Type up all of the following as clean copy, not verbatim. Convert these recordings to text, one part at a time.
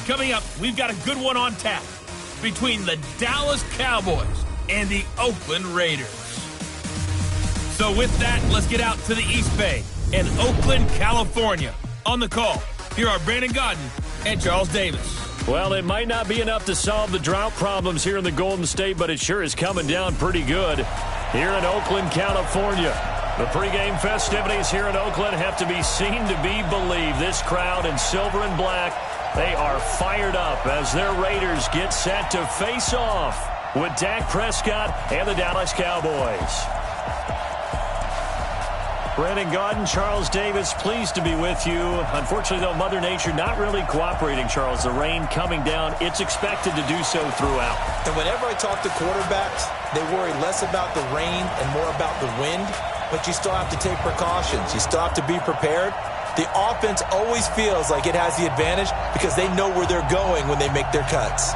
Coming up, we've got a good one on tap between the Dallas Cowboys and the Oakland Raiders. So with that, let's get out to the East Bay in Oakland, California. On the call, here are Brandon Gaudin and Charles Davis. Well, it might not be enough to solve the drought problems here in the Golden State, but it sure is coming down pretty good here in Oakland, California. The pregame festivities here in Oakland have to be seen to be believed. This crowd in silver and black, they are fired up as their Raiders get set to face off with Dak Prescott and the Dallas Cowboys. Brandon Gaudin, Charles Davis, pleased to be with you. Unfortunately, though, Mother Nature not really cooperating, Charles. The rain coming down, it's expected to do so throughout. And whenever I talk to quarterbacks, they worry less about the rain and more about the wind. But you still have to take precautions. You still have to be prepared. The offense always feels like it has the advantage because they know where they're going when they make their cuts.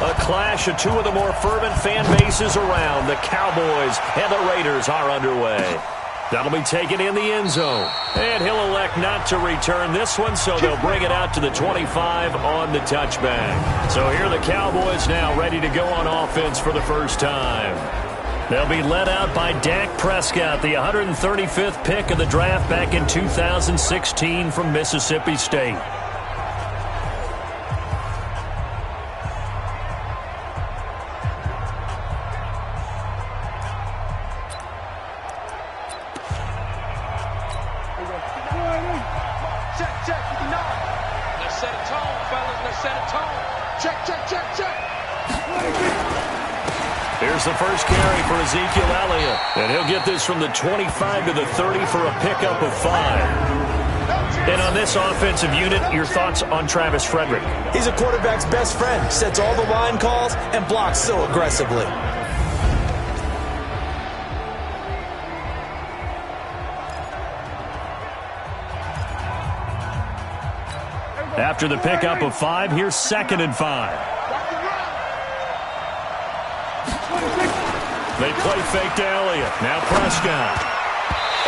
A clash of two of the more fervent fan bases around. The Cowboys and the Raiders are underway. That'll be taken in the end zone. And he'll elect not to return this one, so they'll bring it out to the 25 on the touchback. So here are the Cowboys now ready to go on offense for the first time. They'll be led out by Dak Prescott, the 135th pick of the draft back in 2016 from Mississippi State. Here's the first carry for Ezekiel Elliott. And he'll get this from the 25 to the 30 for a pickup of 5. And on this offensive unit, your thoughts on Travis Frederick? He's a quarterback's best friend. Sets all the line calls and blocks so aggressively. After the pickup of 5, here's 2nd and 5. They play fake to Elliott. Now Prescott.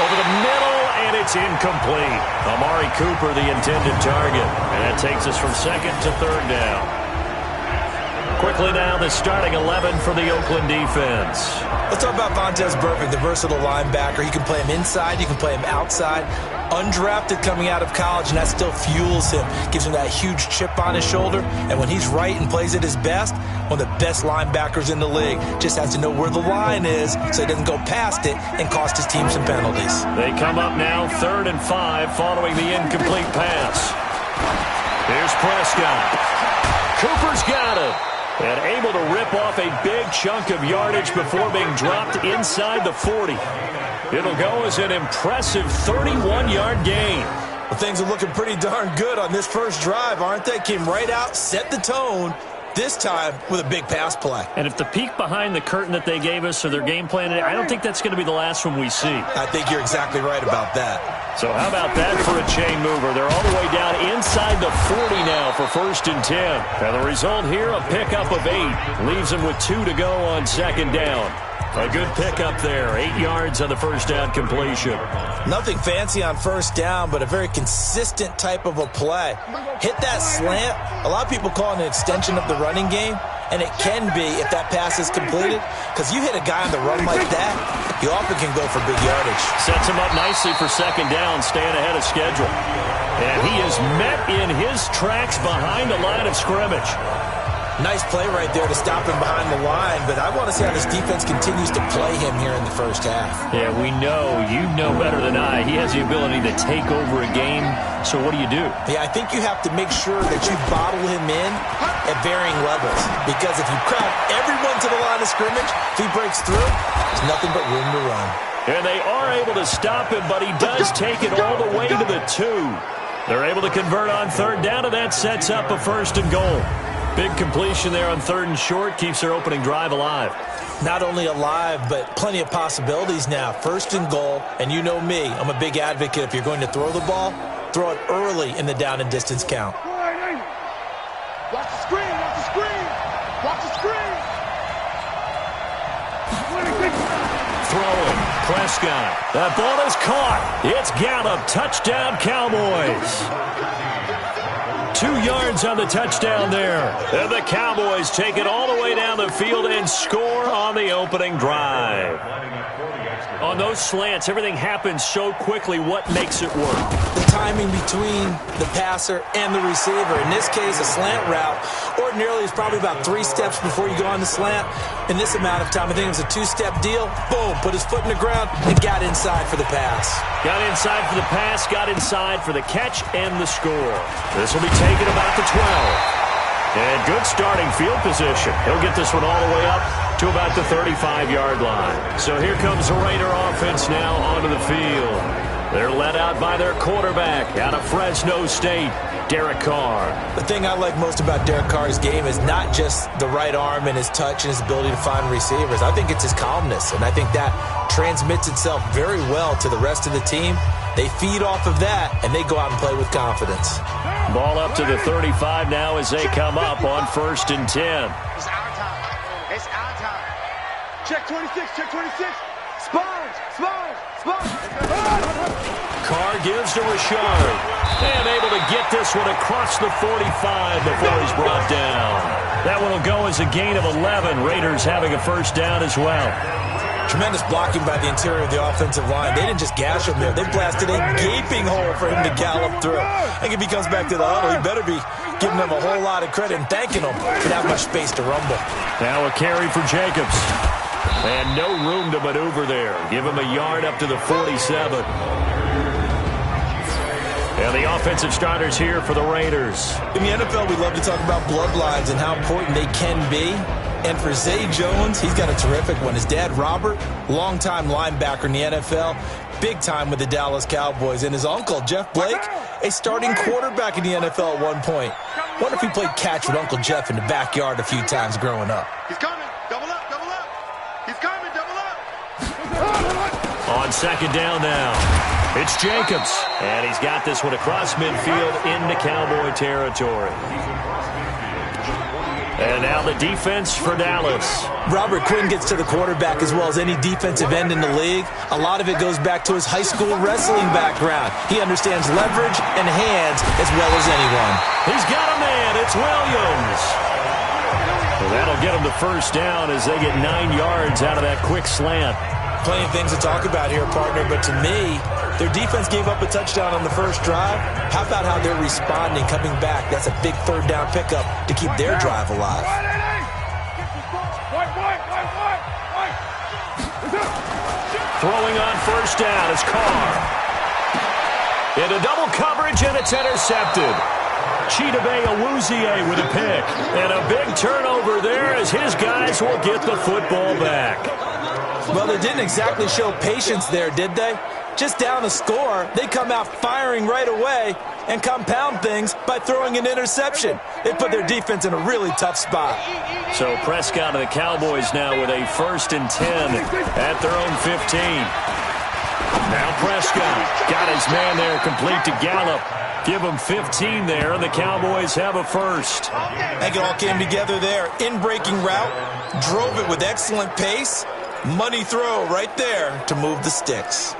Over the middle, and it's incomplete. Amari Cooper, the intended target. And that takes us from 2nd to 3rd down. Quickly now, the starting 11 for the Oakland defense. Let's talk about Vontaze Burfict, the versatile linebacker. You can play him inside, you can play him outside. Undrafted coming out of college, and that still fuels him. Gives him that huge chip on his shoulder. And when he's right and plays at his best, one of the best linebackers in the league. Just has to know where the line is so he doesn't go past it and cost his team some penalties. They come up now 3rd and 5 following the incomplete pass. Here's Prescott. Cooper's got it. And able to rip off a big chunk of yardage before being dropped inside the 40. It'll go as an impressive 31-yard gain. Well, things are looking pretty darn good on this first drive, aren't they? Came right out, set the tone, this time with a big pass play. And if the peek behind the curtain that they gave us or their game plan, I don't think that's going to be the last one we see. I think you're exactly right about that. So how about that for a chain mover? They're all the way down inside the 40 now for 1st and 10. And the result here, a pickup of 8. Leaves them with 2 to go on 2nd down. A good pickup there. 8 yards on the first down completion. Nothing fancy on first down, but a very consistent type of a play. Hit that slant. A lot of people call it an extension of the running game, and it can be if that pass is completed, because you hit a guy on the run like that, you often can go for big yardage. Sets him up nicely for 2nd down, staying ahead of schedule. And he is met in his tracks behind the line of scrimmage. Nice play right there to stop him behind the line, but I want to see how this defense continues to play him here in the first half. Yeah, we know, you know better than I, he has the ability to take over a game, so what do? Yeah, I think you have to make sure that you bottle him in at varying levels, because if you crowd everyone to the line of scrimmage, if he breaks through, there's nothing but room to run. And they are able to stop him, but he does take it all the way to the 2. They're able to convert on 3rd down, and that sets up a 1st and goal. Big completion there on 3rd and short, keeps their opening drive alive. Not only alive, but plenty of possibilities now. 1st and goal, and you know me, I'm a big advocate. If you're going to throw the ball, throw it early in the down and distance count. Watch the screen. Watch the screen. Watch the screen. Throwing. Prescott. That ball is caught. It's Gallup. Touchdown, Cowboys. 2 yards on the touchdown there. And the Cowboys take it all the way down the field and score on the opening drive. On those slants, everything happens so quickly. What makes it work? The timing between the passer and the receiver. In this case, a slant route ordinarily is probably about 3 steps before you go on the slant. In this amount of time, I think it was a 2-step deal. Boom, put his foot in the ground and got inside for the pass. Got inside for the pass, got inside for the catch and the score. This will be taken about the 12. And good starting field position. He'll get this one all the way up to about the 35-yard line. So here comes the Raider offense now onto the field. They're led out by their quarterback out of Fresno State, Derek Carr. The thing I like most about Derek Carr's game is not just the right arm and his touch and his ability to find receivers. I think it's his calmness, and I think that transmits itself very well to the rest of the team. They feed off of that, and they go out and play with confidence. Ball up to the 35 now as they come up on 1st and 10. It's our time. It's our time. Check 26. Check 26. Sponge. Sponge. Sponge. Carr gives to Rashard. And able to get this one across the 45 before he's brought down. That one will go as a gain of 11. Raiders having a first down as well. Tremendous blocking by the interior of the offensive line. They didn't just gash him there. They blasted a gaping hole for him to gallop through. I think if he comes back to the huddle, he better be giving them a whole lot of credit and thanking them for that much space to rumble. Now a carry for Jacobs. And no room to maneuver there. Give him a yard up to the 47. And the offensive starters here for the Raiders. In the NFL, we love to talk about bloodlines and how important they can be. And for Zay Jones, he's got a terrific one. His dad, Robert, longtime linebacker in the NFL, big time with the Dallas Cowboys. And his uncle, Jeff Blake, a starting quarterback in the NFL at one point. Wonder if he played catch with Uncle Jeff in the backyard a few times growing up. He's coming. Double up. Double up. He's coming. Double up. On 2nd down now. It's Jacobs. And he's got this one across midfield into Cowboy territory. And now the defense for Dallas. Robert Quinn gets to the quarterback as well as any defensive end in the league. A lot of it goes back to his high school wrestling background. He understands leverage and hands as well as anyone. He's got a man. It's Williams. Well, that'll get him the first down as they get 9 yards out of that quick slant. Plenty of things to talk about here, partner, but to me, their defense gave up a touchdown on the first drive. How about how they're responding, coming back? That's a big 3rd down pickup to keep their drive alive. Throwing on 1st down is Carr. Into double coverage, and it's intercepted. Chidobe Awuzie with a pick. And a big turnover there as his guys will get the football back. Well, they didn't exactly show patience there, did they? Just down a score, they come out firing right away and compound things by throwing an interception. They put their defense in a really tough spot. So Prescott and the Cowboys now with a 1st and 10 at their own 15. Now Prescott got his man there complete to Gallup. Give him 15 there, and the Cowboys have a first. I think it all came together there. In-breaking route, drove it with excellent pace. Money throw right there to move the sticks.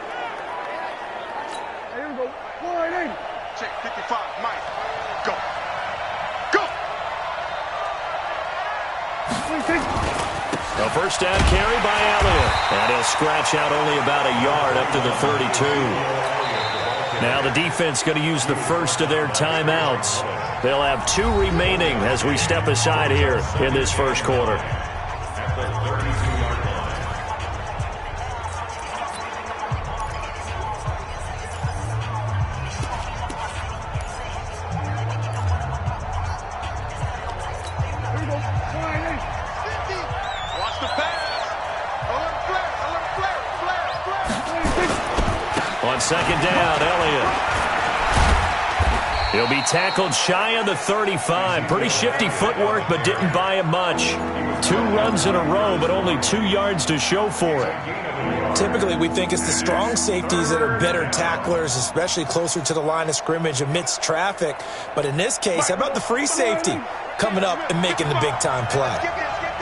Here we go. 480. Check 55. Mike. Go. Go. A first down carry by Elliott. And he'll scratch out only about a yard up to the 32. Now the defense going to use the first of their timeouts. They'll have 2 remaining as we step aside here in this first quarter. On 2nd down, Elliott. He'll be tackled shy of the 35. Pretty shifty footwork, but didn't buy him much. 2 runs in a row, but only 2 yards to show for it. Typically, we think it's the strong safeties that are better tacklers, especially closer to the line of scrimmage amidst traffic. But in this case, how about the free safety? coming up and making the big-time play. Skip this, skip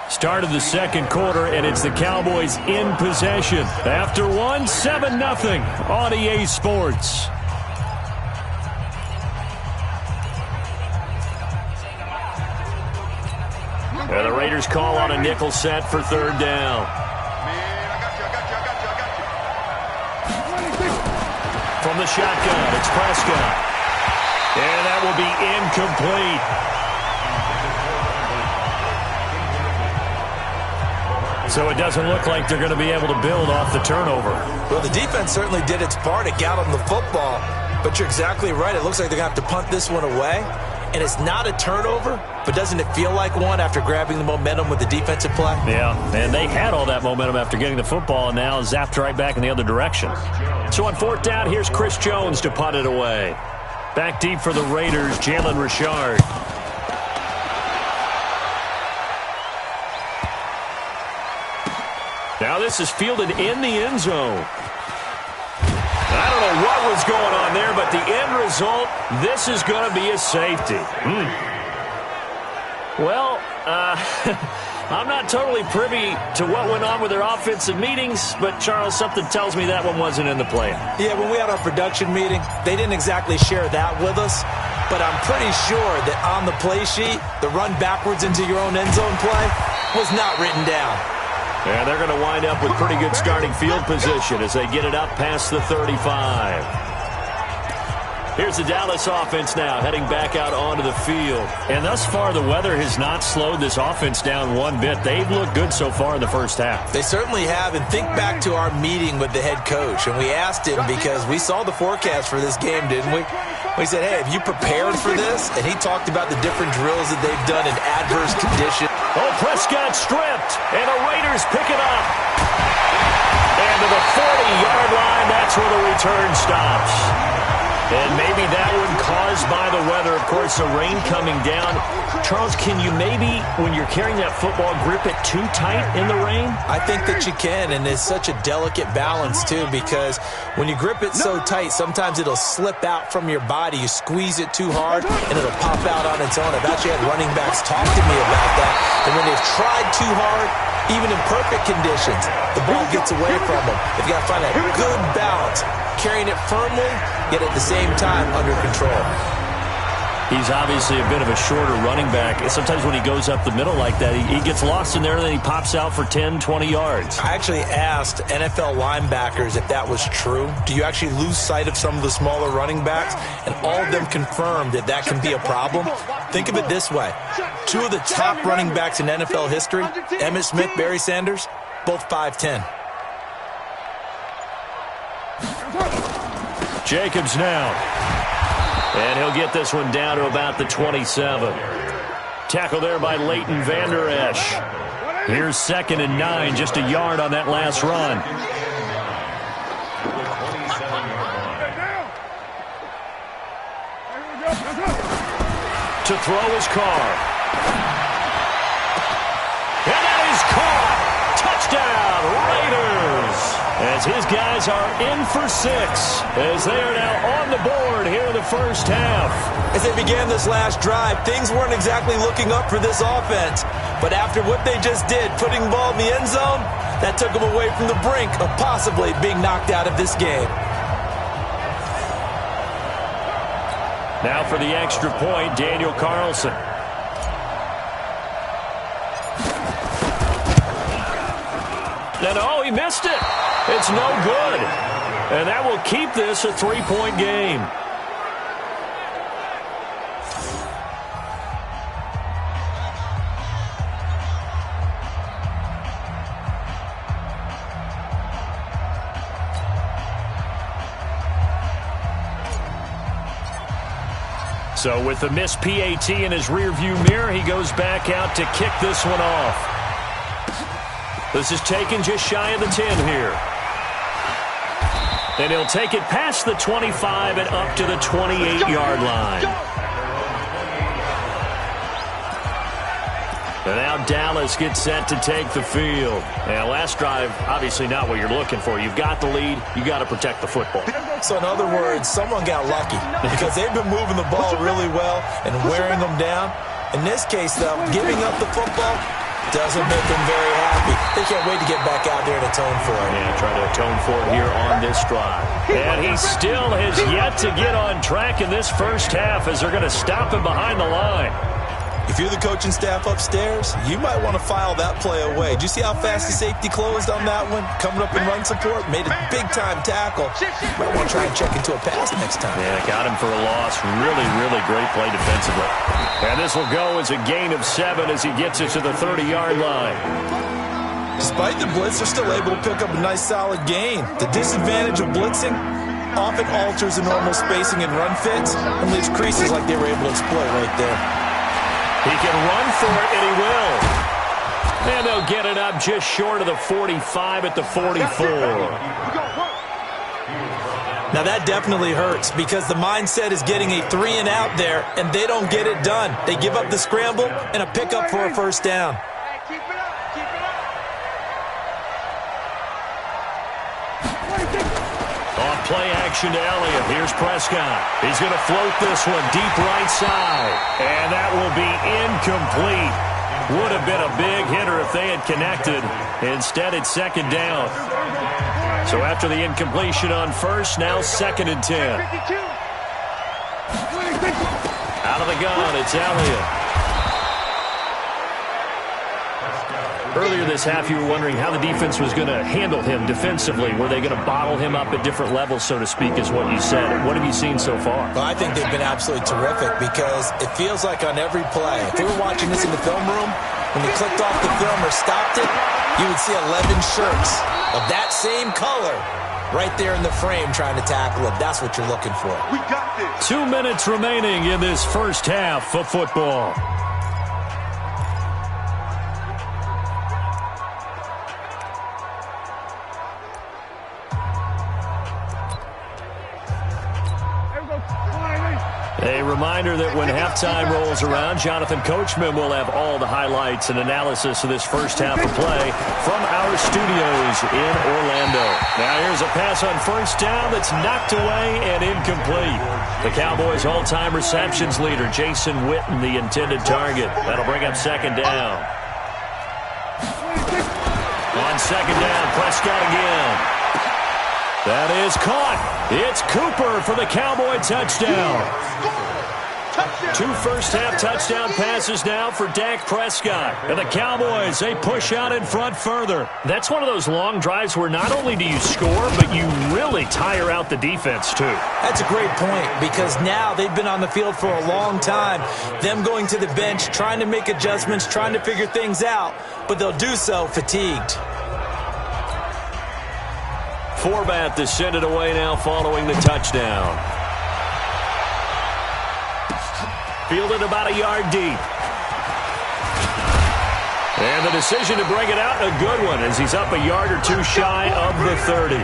this. Start of the second quarter, and it's the Cowboys in possession. After one, 7-0 on EA Sports. And the Raiders call on a nickel set for third down. From the shotgun, it's Prescott. And that will be incomplete. So it doesn't look like they're going to be able to build off the turnover. Well, the defense certainly did its part. It got them the football. But you're exactly right. It looks like they're going to have to punt this one away. And it's not a turnover, but doesn't it feel like one after grabbing the momentum with the defensive play? Yeah, and they had all that momentum after getting the football and now zapped right back in the other direction. So on fourth down, here's Chris Jones to punt it away. Back deep for the Raiders, Jalen Richard. Now this is fielded in the end zone. I don't know what was going on there, but the end result, this is going to be a safety. Well, I'm not totally privy to what went on with their offensive meetings, but, Charles, something tells me that one wasn't in the plan. Yeah, when we had our production meeting, they didn't exactly share that with us, but I'm pretty sure that on the play sheet, the run backwards into your own end zone play was not written down. And they're going to wind up with pretty good starting field position as they get it up past the 35. Here's the Dallas offense now, heading back out onto the field. And thus far, the weather has not slowed this offense down one bit. They've looked good so far in the first half. They certainly have. And think back to our meeting with the head coach. And we asked him because we saw the forecast for this game, didn't we? We said, hey, have you prepared for this? And he talked about the different drills that they've done in adverse conditions. Oh, Prescott stripped, and the Raiders pick it up. And to the 40-yard line, that's where the return stops. And maybe that one caused by the weather. Of course, the rain coming down. Charles, can you maybe, when you're carrying that football, grip it too tight in the rain? I think that you can, and it's such a delicate balance, too, because when you grip it so tight, sometimes it'll slip out from your body. You squeeze it too hard, and it'll pop out on its own. I've actually had running backs talk to me about that. And when they've tried too hard, even in perfect conditions, the ball gets away from them. They've got to find that good balance, carrying it firmly, yet at the same time under control. He's obviously a bit of a shorter running back. Sometimes when he goes up the middle like that, he gets lost in there, and then he pops out for 10, 20 yards. I actually asked NFL linebackers if that was true. Do you actually lose sight of some of the smaller running backs? And all of them confirmed that that can be a problem. Think of it this way. Two of the top running backs in NFL history, Emmitt Smith, Barry Sanders, both 5'10". Jacobs now. And he'll get this one down to about the 27. Tackle there by Leighton Vander Esch. Here's 2nd and 9, just a yard on that last run. To throw his car. And that is caught. Touchdown, Raiders. As his guys are in for 6, as they are now on the board here in the first half. As they began this last drive, things weren't exactly looking up for this offense. But after what they just did, putting the ball in the end zone, that took them away from the brink of possibly being knocked out of this game. Now for the extra point, Daniel Carlson. And oh, he missed it. It's no good. And that will keep this a 3-point game. So with the missed PAT in his rearview mirror, he goes back out to kick this one off. This is taken just shy of the 10 here. And he'll take it past the 25 and up to the 28-yard line. And now Dallas gets set to take the field. And last drive, obviously not what you're looking for. You've got the lead. You got to protect the football. So in other words, someone got lucky because they've been moving the ball really well and wearing them down. In this case, though, giving up the football doesn't make them very happy. They can't wait to get back out there and atone for it. Yeah, try to atone for it here on this drive. And he still has yet to get on track in this first half as they're going to stop him behind the line. If you're the coaching staff upstairs, you might want to file that play away. Did you see how fast the safety closed on that one? Coming up in run support, made a big-time tackle. Might want to try and check into a pass next time. Yeah, got him for a loss. Really, really great play defensively. And this will go as a gain of 7 as he gets it to the 30-yard line. Despite the blitz, they're still able to pick up a nice, solid gain. The disadvantage of blitzing often alters the normal spacing and run fits and leaves creases like they were able to exploit right there. He can run for it, and he will. And they'll get it up just short of the 45 at the 44. Now that definitely hurts because the mindset is getting a 3-and-out there, and they don't get it done. They give up the scramble and a pickup for a first down. Keep it up, keep it up. On play action to Elliott. Here's Prescott. He's going to float this one deep right side. And that will be incomplete. Would have been a big hitter if they had connected. Instead, it's second down. So after the incompletion on first, now 2nd and 10. Out of the gun, it's Elliott. Earlier this half, you were wondering how the defense was going to handle him defensively. Were they going to bottle him up at different levels, so to speak, is what you said. What have you seen so far? Well, I think they've been absolutely terrific because it feels like on every play, if we were watching this in the film room, when you clicked off the film or stopped it, you would see 11 shirts of that same color right there in the frame trying to tackle it. That's what you're looking for. We got this. 2 minutes remaining in this first half of football. A reminder that when halftime rolls around, Jonathan Coachman will have all the highlights and analysis of this first half of play from our studios in Orlando. Now here's a pass on first down that's knocked away and incomplete. The Cowboys' all-time receptions leader, Jason Witten, the intended target. That'll bring up second down. On second down, Prescott again. That is caught. It's Cooper for the Cowboy touchdown. 2 first-half touchdown passes now for Dak Prescott. And the Cowboys, they push out in front further. That's one of those long drives where not only do you score, but you really tire out the defense, too. That's a great point because now they've been on the field for a long time. Them going to the bench, trying to make adjustments, trying to figure things out, but they'll do so fatigued. Forbat to send it away now following the touchdown. Fielded about a yard deep. And the decision to bring it out, a good one, as he's up a yard or two shy of the 30.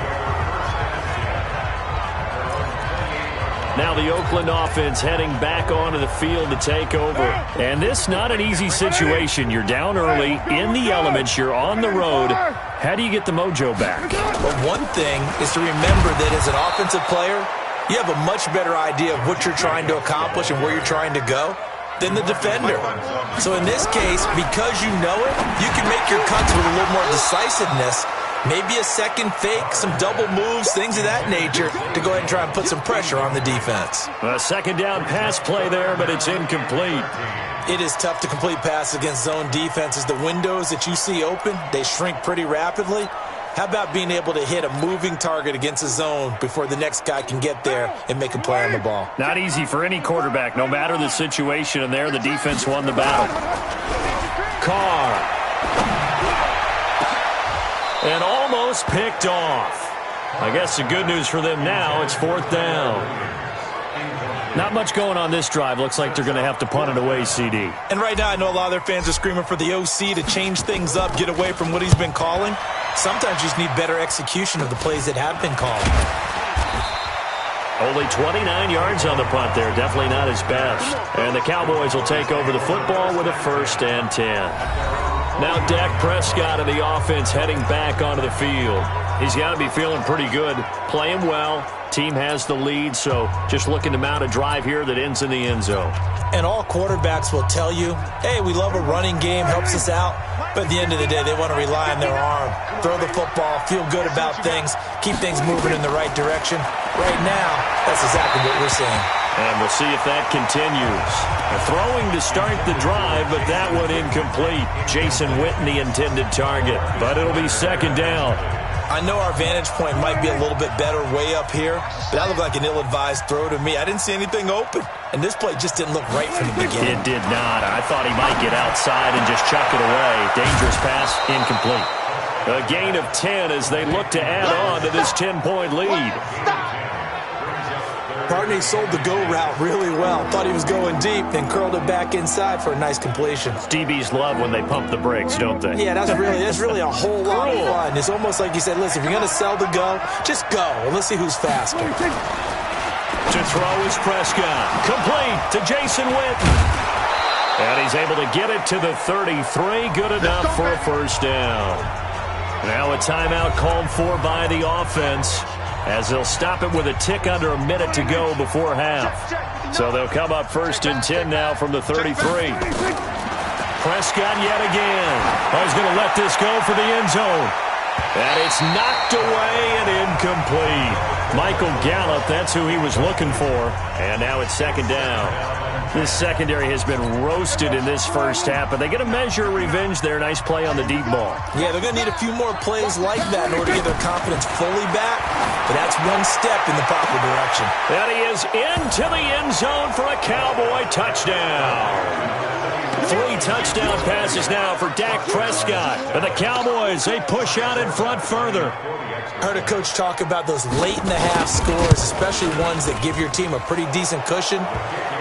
Now the Oakland offense heading back onto the field to take over. And this not an easy situation. You're down early, in the elements, you're on the road. How do you get the mojo back? Well, one thing is to remember that as an offensive player, you have a much better idea of what you're trying to accomplish and where you're trying to go than the defender. So in this case, because you know it, you can make your cuts with a little more decisiveness. Maybe a second fake, some double moves, things of that nature to go ahead and try and put some pressure on the defense. A second down pass play there, but it's incomplete. It is tough to complete passes against zone defenses. The windows that you see open, they shrink pretty rapidly. How about being able to hit a moving target against a zone before the next guy can get there and make a play on the ball? Not easy for any quarterback, no matter the situation, and there the defense won the battle. Carr. And almost picked off. I guess the good news for them now, it's 4th down. Not much going on this drive. Looks like they're going to have to punt it away, CD. And right now I know a lot of their fans are screaming for the OC to change things up, get away from what he's been calling. Sometimes you just need better execution of the plays that have been called. Only 29 yards on the punt there. Definitely not his best. And the Cowboys will take over the football with a 1st and 10. Now Dak Prescott of the offense heading back onto the field. He's got to be feeling pretty good. Playing well. Team has the lead, so just looking to mount a drive here that ends in the end zone. And all quarterbacks will tell you, hey, we love a running game, helps us out. But at the end of the day, they want to rely on their arm. Throw the football, feel good about things, keep things moving in the right direction. Right now, that's exactly what we're seeing. And we'll see if that continues. Throwing to start the drive, but that one incomplete. Jason Witten, the intended target. But it'll be 2nd down. I know our vantage point might be a little bit better way up here, but that looked like an ill-advised throw to me. I didn't see anything open, and this play just didn't look right from the beginning. It did not. I thought he might get outside and just chuck it away. Dangerous pass, incomplete. A gain of 10 as they look to add on to this 10-point lead. Partney sold the go route really well. Thought he was going deep, then curled it back inside for a nice completion. DBs love when they pump the brakes, don't they? Yeah, that's really a whole lot of fun. It's almost like you said, listen, if you're going to sell the go, just go, and let's see who's faster. To throw is Prescott. Complete to Jason Witten. And he's able to get it to the 33. Good enough for a 1st down. Now a timeout called for by the offense, as they'll stop it with a tick under a minute to go before half. So they'll come up 1st and 10 now from the 33. Prescott yet again. He's going to let this go for the end zone. And it's knocked away and incomplete. Michael Gallup, that's who he was looking for. And now it's 2nd down. This secondary has been roasted in this first half, but they get a measure of revenge there. Nice play on the deep ball. Yeah, they're going to need a few more plays like that in order to get their confidence fully back. But that's one step in the proper direction. And he is into the end zone for a Cowboy touchdown. 3 touchdown passes now for Dak Prescott. And the Cowboys, they push out in front further. I heard a coach talk about those late-in-the-half scores, especially ones that give your team a pretty decent cushion.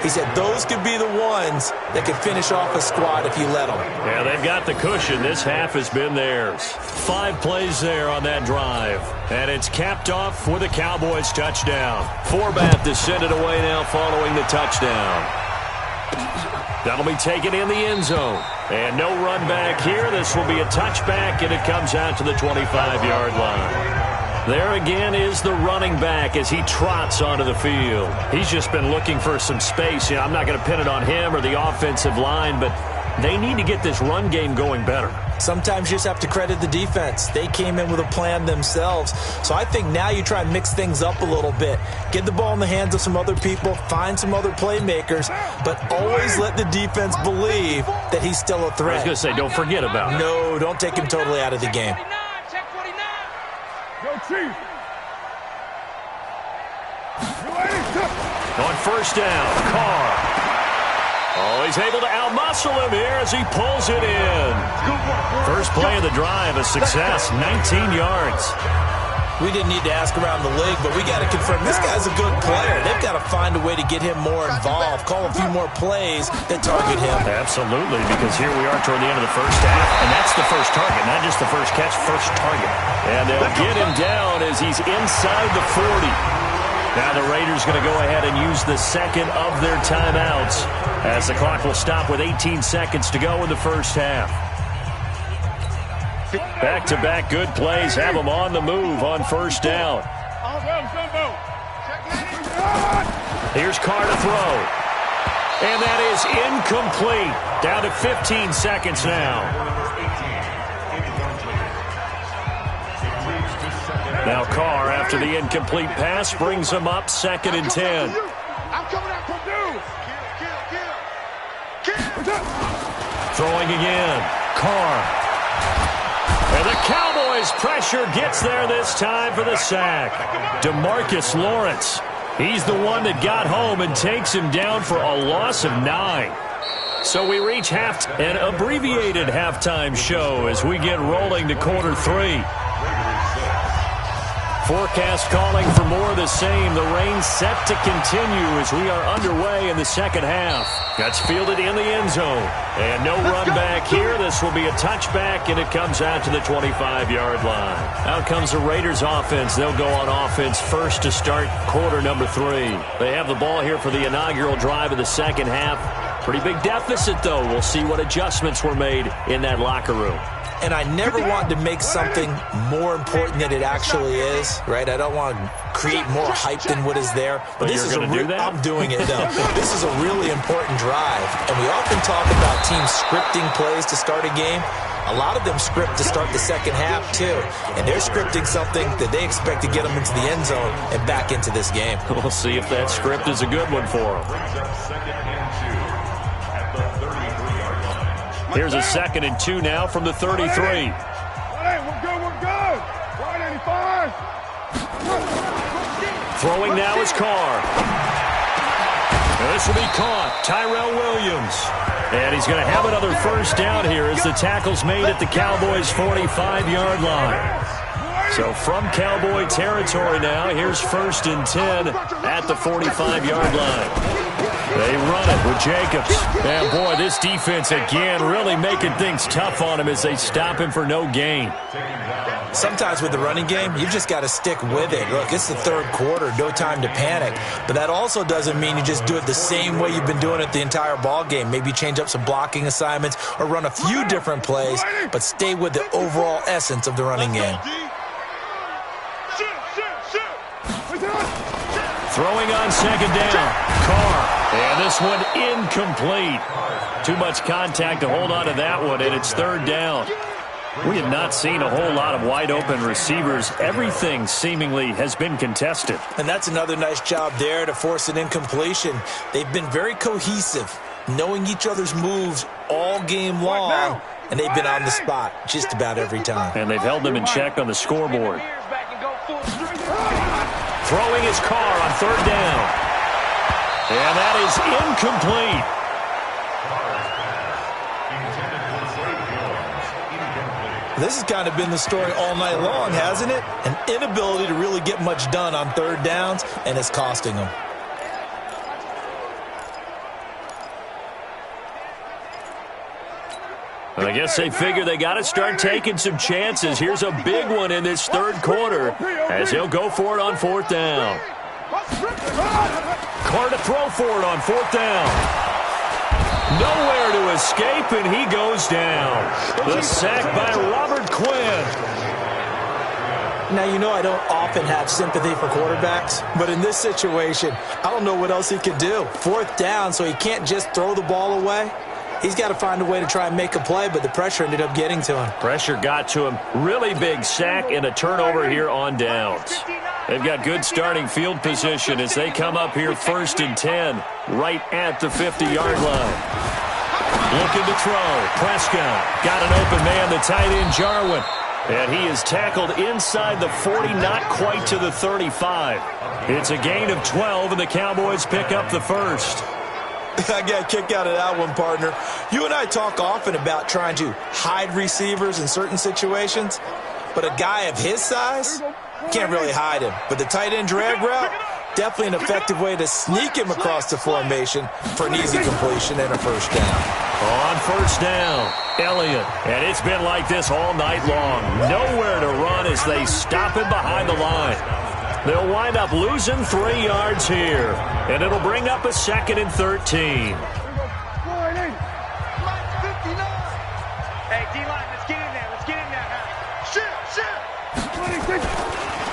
He said those could be the ones that could finish off a squad if you let them. Yeah, they've got the cushion. This half has been theirs. 5 plays there on that drive. And it's capped off with a Cowboys touchdown. Forbath to send it away now following the touchdown. That'll be taken in the end zone. And no run back here. This will be a touchback, and it comes out to the 25-yard line. There again is the running back as he trots onto the field. He's just been looking for some space. You know, I'm not going to pin it on him or the offensive line, but they need to get this run game going better. Sometimes you just have to credit the defense. They came in with a plan themselves. So I think now you try and mix things up a little bit. Get the ball in the hands of some other people, find some other playmakers, but always let the defense believe that he's still a threat. I was going to say, don't forget about it. No, don't take him totally out of the game. Go Chief! On 1st down, Carr. Oh, he's able to outmuscle him here as he pulls it in. First play of the drive, a success, 19 yards. We didn't need to ask around the league, but we got to confirm this guy's a good player. They've got to find a way to get him more involved, call a few more plays that target him. Absolutely, because here we are toward the end of the first half, and that's the first target, not just the first catch, first target. And they'll get him down as he's inside the 40. Now the Raiders going to go ahead and use the second of their timeouts as the clock will stop with 18 seconds to go in the first half. Back-to-back good plays have them on the move on 1st down. Here's Carr to throw. And that is incomplete. Down to 15 seconds now. Now Carr, after the incomplete pass, brings him up 2nd and 10. I'm coming out from you. Throwing again. Carr. And the Cowboys' pressure gets there this time for the sack. DeMarcus Lawrence. He's the one that got home and takes him down for a loss of 9. So we reach an abbreviated halftime show as we get rolling to quarter 3. Forecast calling for more of the same. The rain set to continue as we are underway in the second half. That's fielded in the end zone. And no run back here. This will be a touchback, and it comes out to the 25-yard line. Out comes the Raiders offense. They'll go on offense first to start quarter number 3. They have the ball here for the inaugural drive of the second half. Pretty big deficit, though. We'll see what adjustments were made in that locker room. And I never want to make something more important than it actually is, right? I don't want to create more hype than what is there. But this you're going to do that? I'm doing it, though. This is a really important drive. And we often talk about teams scripting plays to start a game. A lot of them script to start the second half, too. And they're scripting something that they expect to get them into the end zone and back into this game. We'll see if that script is a good one for them. Here's a 2nd and 2 now from the 33. Hey, we're good. Right 85. Throwing now is Carr. This will be caught. Tyrell Williams. And he's going to have another first down here as the tackle's made at the Cowboys' 45-yard line. So from Cowboy territory now, here's 1st and 10 at the 45-yard line. They run it with Jacobs. And, boy, this defense again really making things tough on him as they stop him for no gain. Sometimes with the running game, you've just got to stick with it. Look, it's the third quarter, no time to panic. But that also doesn't mean you just do it the same way you've been doing it the entire ball game. Maybe change up some blocking assignments or run a few different plays, but stay with the overall essence of the running game. Throwing on 2nd down. Carr. And this one incomplete. Too much contact to hold on to that one, and it's 3rd down. We have not seen a whole lot of wide-open receivers. Everything seemingly has been contested. And that's another nice job there to force an incompletion. They've been very cohesive, knowing each other's moves all game long, and they've been on the spot just about every time. And they've held them in check on the scoreboard. Throwing his Carr on 3rd down. And that is incomplete. This has kind of been the story all night long, hasn't it? An inability to really get much done on 3rd downs, and it's costing them. I guess they figure they got to start taking some chances. Here's a big one in this 3rd quarter as he'll go for it on 4th down. Carr to throw for it on 4th down. Nowhere to escape, and he goes down. The sack by Robert Quinn. Now, you know I don't often have sympathy for quarterbacks, but in this situation, I don't know what else he could do. 4th down, so he can't just throw the ball away. He's got to find a way to try and make a play, but the pressure ended up getting to him. Pressure got to him. Really big sack and a turnover here on downs. They've got good starting field position as they come up here 1st and 10, right at the 50-yard line. Looking to throw. Prescott got an open man, the tight end Jarwin. And he is tackled inside the 40, not quite to the 35. It's a gain of 12, and the Cowboys pick up the first. I got a kick out of that one, partner. You and I talk often about trying to hide receivers in certain situations, but a guy of his size can't really hide him. But the tight end drag route, definitely an effective way to sneak him across the formation for an easy completion and a first down. On 1st down, Elliott. And it's been like this all night long. Nowhere to run as they stop him behind the line. They'll wind up losing 3 yards here. And it'll bring up a 2nd and 13. Hey, D-line, let's get in there. Let's get in there now. Shoot.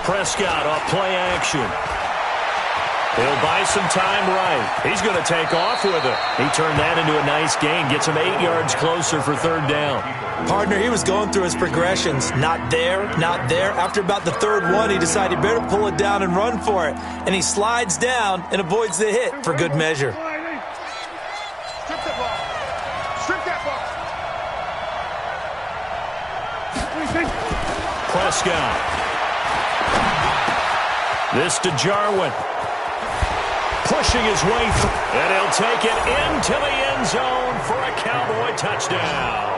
Prescott off play action. He'll buy some time right. He's going to take off with it. He turned that into a nice gain. Gets him 8 yards closer for 3rd down. Partner, he was going through his progressions. Not there, not there. After about the 3rd one, he decided he better pull it down and run for it. And he slides down and avoids the hit for good measure. Strip the ball. Strip that ball. Prescott. This to Jarwin. Pushing his way through. And he'll take it into the end zone for a Cowboy touchdown.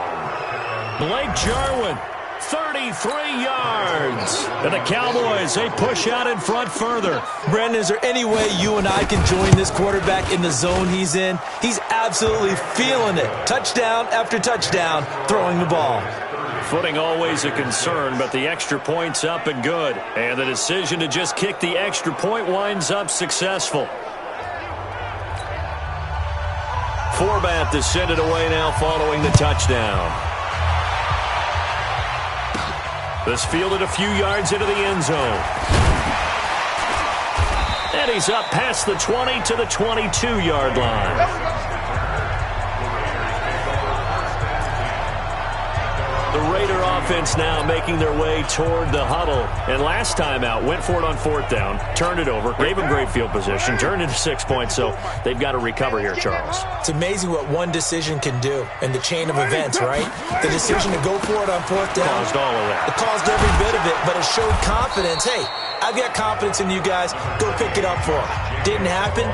Blake Jarwin 33 yards. And the Cowboys, they push out in front further. Brandon, is there any way you and I can join this quarterback in the zone he's in? He's absolutely feeling it. Touchdown after touchdown, throwing the ball. Footing always a concern, but the extra point's up and good. And the decision to just kick the extra point winds up successful. Forbath to send it away now following the touchdown. This fielded a few yards into the end zone. And he's up past the 20 to the 22-yard line. The Raider offense now making their way toward the huddle. And last time out, went for it on fourth down, turned it over, gave them great field position, turned into 6 points, so they've got to recover here, Charles. It's amazing what one decision can do in the chain of events, right? The decision to go for it on fourth down. Caused all of that. It caused every bit of it, but it showed confidence. Hey, I've got confidence in you guys. Go pick it up for them. Didn't happen.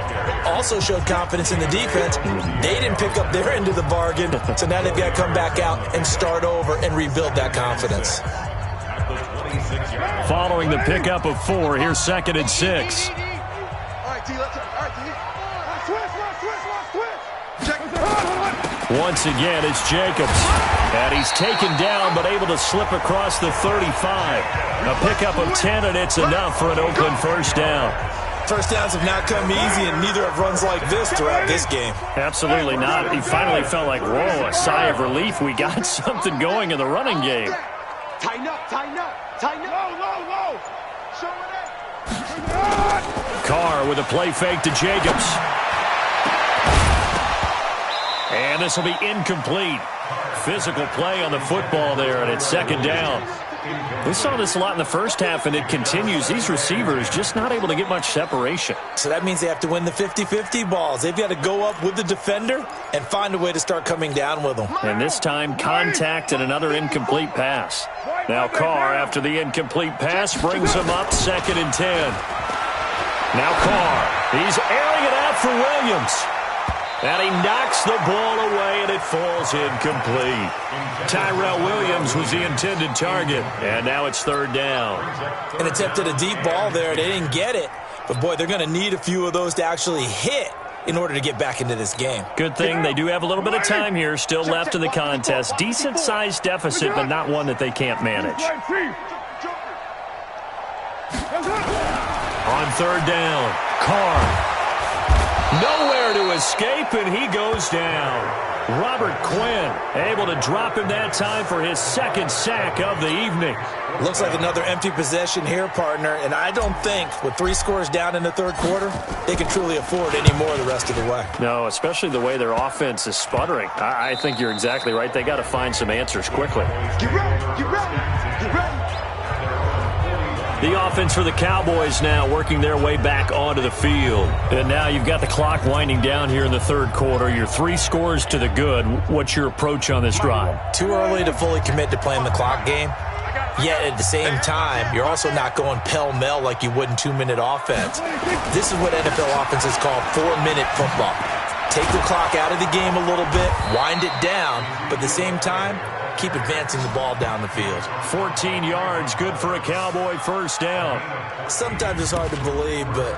Also showed confidence in the defense. They didn't pick up their end of the bargain, so now they've got to come back out and start over and rebuild that confidence. Following the pickup of 4, here's 2nd and 6. All right, D, let's switch. Once again, it's Jacobs. And he's taken down, but able to slip across the 35. A pickup of 10, and it's enough for an Oakland first down. First downs have not come easy, and neither have runs like this throughout this game. Absolutely not. He finally felt like, whoa, a sigh of relief. We got something going in the running game. Tighten up, tighten up, tighten up. Low. Show it. Carr with a play fake to Jacobs. And this will be incomplete. Physical play on the football there, and it's 2nd down. We saw this a lot in the first half, and it continues. These receivers just not able to get much separation. So that means they have to win the 50-50 balls. They've got to go up with the defender and find a way to start coming down with them. And this time, contact and another incomplete pass. Now Carr, after the incomplete pass, brings him up 2nd and 10. Now Carr, he's airing it out for Williams. And he knocks the ball away, and it falls incomplete. Tyrell Williams was the intended target, and now it's 3rd down. And attempted a deep ball there. They didn't get it. But, boy, they're going to need a few of those to actually hit in order to get back into this game. Good thing they do have a little bit of time here still left in the contest. Decent-sized deficit, but not one that they can't manage. On 3rd down, Carr. Nowhere to escape, and he goes down. Robert Quinn able to drop him that time for his 2nd sack of the evening. Looks like another empty possession here, partner, and I don't think with 3 scores down in the 3rd quarter, they can truly afford any more the rest of the way. No, especially the way their offense is sputtering. I think you're exactly right. They got to find some answers quickly. Get ready, get ready, get ready. The offense for the Cowboys now working their way back onto the field. And now you've got the clock winding down here in the 3rd quarter. You're 3 scores to the good. What's your approach on this drive? Too early to fully commit to playing the clock game. Yet at the same time, you're also not going pell-mell like you would in 2-minute offense. This is what NFL offenses call 4-minute football. Take the clock out of the game a little bit, wind it down, but at the same time, keep advancing the ball down the field. 14 yards, good for a Cowboy first down. Sometimes it's hard to believe, but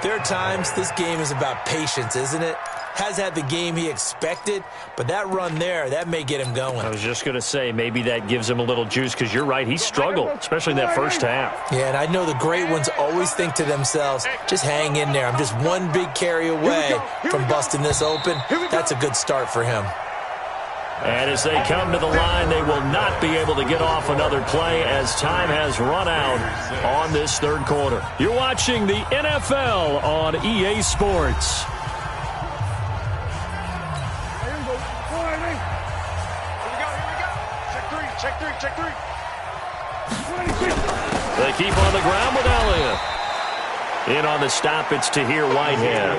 there are times this game is about patience, isn't it? Has had the game he expected, but that run there, that may get him going. I was just going to say, maybe that gives him a little juice, because you're right, he struggled, especially in that first half. Yeah, and I know the great ones always think to themselves, just hang in there. I'm just one big carry away from busting this open. That's a good start for him. And as they come to the line, they will not be able to get off another play as time has run out on this 3rd quarter. You're watching the NFL on EA Sports. Check three. They keep on the ground with Elliott. In on the stop, it's Tahir Whitehead.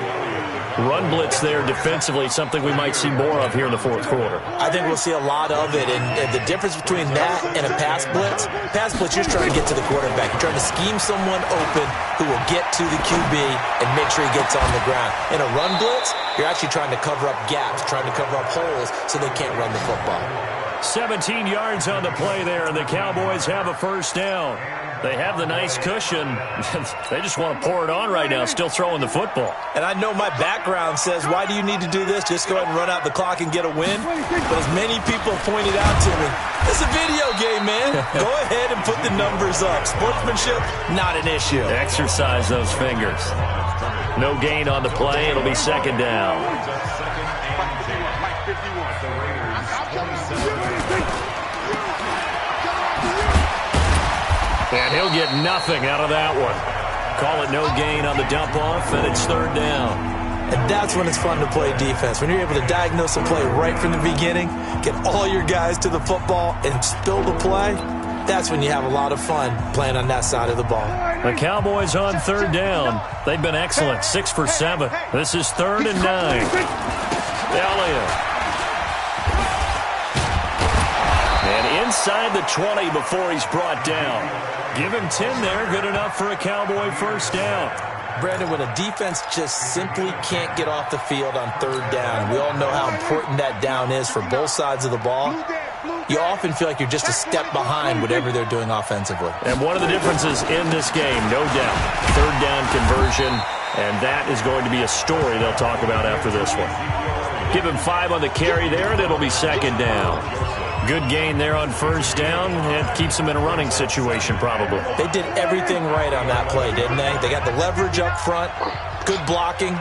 Run blitz there defensively, something we might see more of here in the 4th quarter. I think we'll see a lot of it, and the difference between that and a pass blitz, you're just trying to get to the quarterback. You're trying to scheme someone open who will get to the QB and make sure he gets on the ground. In a run blitz, you're actually trying to cover up gaps, trying to cover up holes so they can't run the football. 17 yards on the play there, and the Cowboys have a first down. They have the nice cushion. They just want to pour it on right now, still throwing the football. And I know my background says, why do you need to do this? Just go ahead and run out the clock and get a win. But as many people pointed out to me, it's a video game, man. Go ahead and put the numbers up. Sportsmanship, not an issue. Exercise those fingers. No gain on the play. It'll be second down. And he'll get nothing out of that one. Call it no gain on the dump-off, and it's third down. And that's when it's fun to play defense. When you're able to diagnose a play right from the beginning, get all your guys to the football, and spill the play, that's when you have a lot of fun playing on that side of the ball. The Cowboys on third down. They've been excellent, 6 for 7. This is 3rd and 9. Elliott. And inside the 20 before he's brought down. Give him 10 there, good enough for a Cowboy first down. Brandon, when a defense just simply can't get off the field on third down, we all know how important that down is for both sides of the ball. You often feel like you're just a step behind whatever they're doing offensively. And one of the differences in this game, no doubt, third down conversion, and that is going to be a story they'll talk about after this one. Give him 5 on the carry there, and it'll be second down. Good gain there on first down. It keeps them in a running situation, probably. They did everything right on that play, didn't they? They got the leverage up front, good blocking,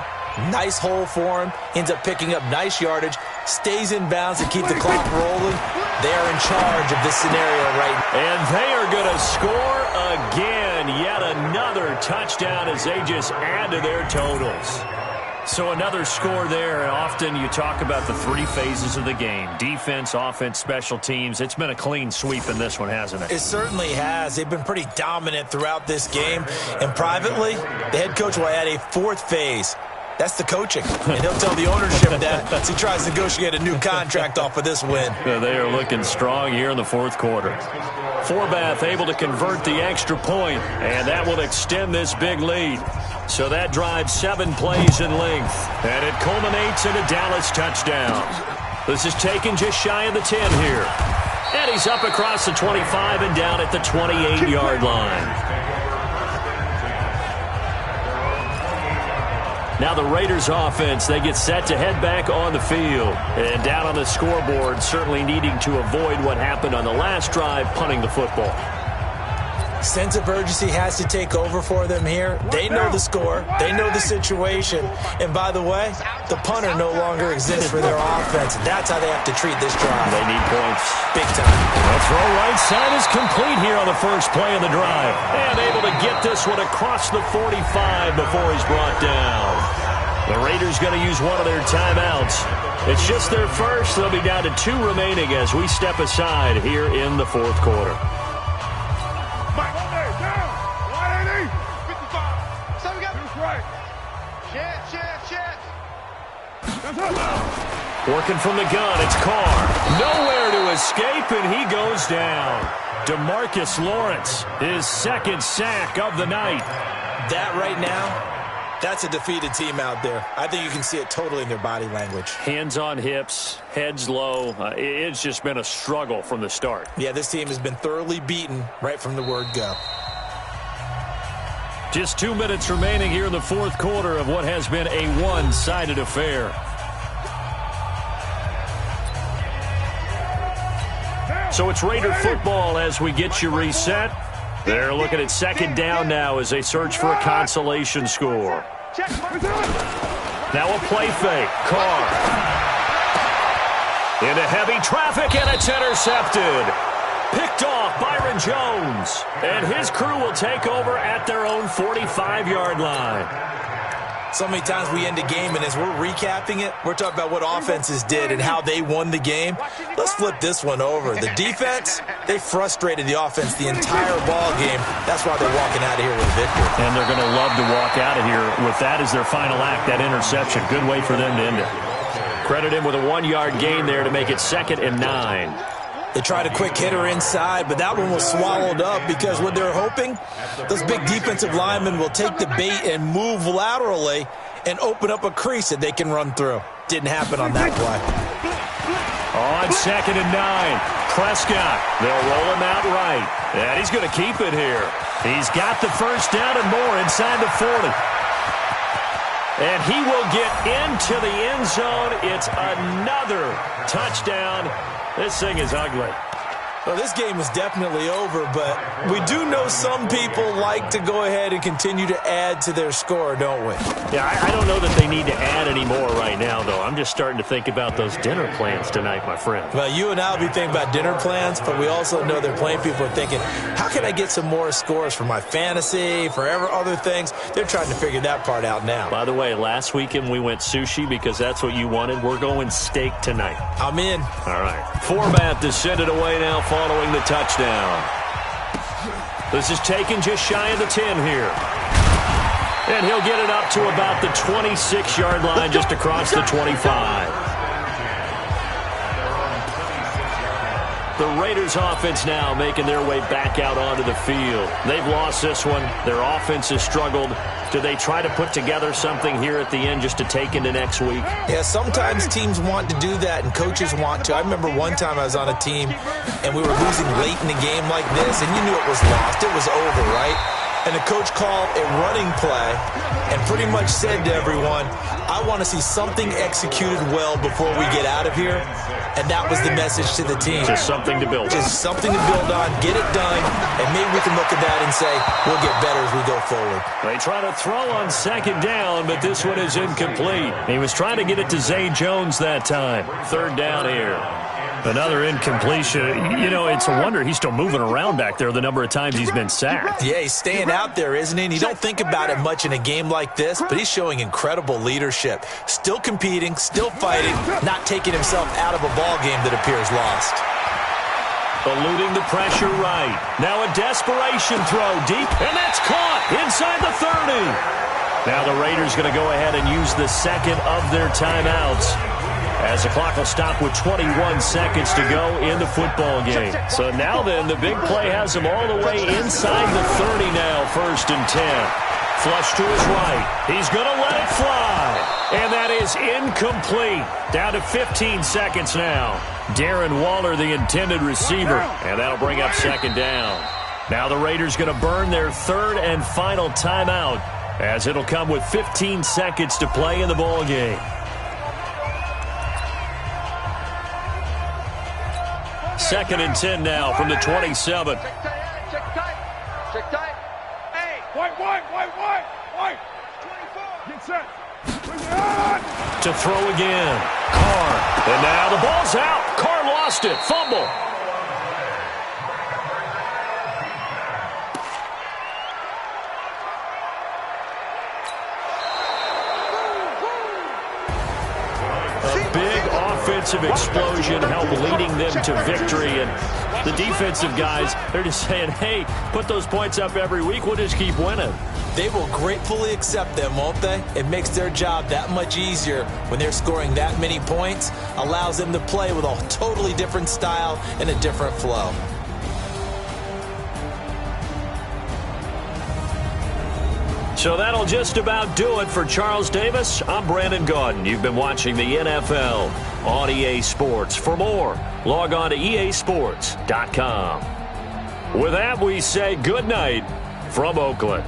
nice hole for him, ends up picking up nice yardage, stays in bounds to keep the clock rolling. They are in charge of this scenario right now. And they are going to score again. Yet another touchdown as they just add to their totals. So another score there, and often you talk about the 3 phases of the game. Defense, offense, special teams. It's been a clean sweep in this one, hasn't it? It certainly has. They've been pretty dominant throughout this game. And privately, the head coach will add a 4th phase. That's the coaching. And he'll tell the ownership that as he tries to negotiate a new contract off of this win. They are looking strong here in the 4th quarter. Forbath able to convert the extra point, and that will extend this big lead. So that drives 7 plays in length, and it culminates in a Dallas touchdown. This is taken just shy of the 10 here. And he's up across the 25 and down at the 28-yard line. Now the Raiders offense, they get set to head back on the field. And down on the scoreboard, certainly needing to avoid what happened on the last drive, punting the football. Sense of urgency has to take over for them here. They know the score. They know the situation. And by the way, the punter no longer exists for their offense. That's how they have to treat this drive. They need points. Big time. The throw right side is complete here on the first play of the drive. And able to get this one across the 45 before he's brought down. The Raiders going to use one of their timeouts. It's just their first. They'll be down to 2 remaining as we step aside here in the 4th quarter. Working from the gun, it's Carr. Nowhere to escape, and he goes down. DeMarcus Lawrence, his 2nd sack of the night. That right now, that's a defeated team out there. I think you can see it totally in their body language. Hands on hips, heads low. It's just been a struggle from the start. Yeah, this team has been thoroughly beaten right from the word go. Just 2 minutes remaining here in the 4th quarter of what has been a one-sided affair. So it's Raider football as we get you reset. They're looking at 2nd down now as they search for a consolation score. Now a play fake. Carr. Into heavy traffic, and it's intercepted. Picked off Byron Jones. And his crew will take over at their own 45-yard line. So many times we end a game, and as we're recapping it, we're talking about what offenses did and how they won the game. Let's flip this one over. The defense, they frustrated the offense the entire ball game. That's why they're walking out of here with a victory. And they're going to love to walk out of here with that as their final act, that interception. Good way for them to end it. Credit him with a 1-yard gain there to make it 2nd and 9. They tried a quick hitter inside, but that one was swallowed up because what they're hoping, those big defensive linemen will take the bait and move laterally and open up a crease that they can run through. Didn't happen on that play. On 2nd and 9, Prescott. They'll roll him out right. And he's going to keep it here. He's got the first down and more inside the 40. And he will get into the end zone. It's another touchdown. This thing is ugly. Well, this game is definitely over, but we do know some people like to go ahead and continue to add to their score, don't we? Yeah, I don't know that they need to add any more right now, though. I'm just starting to think about those dinner plans tonight, my friend. Well, you and I will be thinking about dinner plans, but we also know there are plenty of people are thinking, how can I get some more scores for my fantasy, for other things? They're trying to figure that part out now. By the way, last weekend we went sushi because that's what you wanted. We're going steak tonight. I'm in. All right. Format to send it away now following the touchdown. This is taken just shy of the 10 here. And he'll get it up to about the 26-yard line, just across the 25. The Raiders offense now making their way back out onto the field. They've lost this one. Their offense has struggled. Do they try to put together something here at the end just to take into next week? Yeah, sometimes teams want to do that and coaches want to. I remember one time I was on a team and we were losing late in the game like this and you knew it was lost. It was over, right? And the coach called a running play and pretty much said to everyone, I want to see something executed well before we get out of here. And that was the message to the team. Just something to build on. Just something to build on, get it done, and maybe we can look at that and say, we'll get better as we go forward. They try to throw on 2nd down, but this one is incomplete. He was trying to get it to Zay Jones that time. 3rd down here. Another incompletion. You know, it's a wonder he's still moving around back there the number of times he's been sacked. Yeah, he's staying out there, isn't he? And you don't think about it much in a game like this, but he's showing incredible leadership. Still competing, still fighting, not taking himself out of a ball game that appears lost. Eluding the pressure right. Now a desperation throw deep, and that's caught inside the 30. Now the Raiders going to go ahead and use the second of their timeouts, as the clock will stop with 21 seconds to go in the football game. So now then, the big play has him all the way inside the 30 now, 1st and 10. Flush to his right. He's going to let it fly. And that is incomplete. Down to 15 seconds now. Darren Waller, the intended receiver. And that'll bring up 2nd down. Now the Raiders going to burn their 3rd and final timeout, as it'll come with 15 seconds to play in the ball game. 2nd and 10 now from the 27. Check tight. Check tight. Hey. White. 24. Get set. To throw again. Carr. And now the ball's out. Carr lost it. Fumble. A big offensive explosion helped leading them to victory. And the defensive guys, they're just saying, hey, put those points up every week. We'll just keep winning. They will gratefully accept them, won't they? It makes their job that much easier when they're scoring that many points. Allows them to play with a totally different style and a different flow. So that'll just about do it for Charles Davis. I'm Brandon Gaudin. You've been watching the NFL on EA Sports. For more, log on to easports.com. With that, we say good night from Oakland.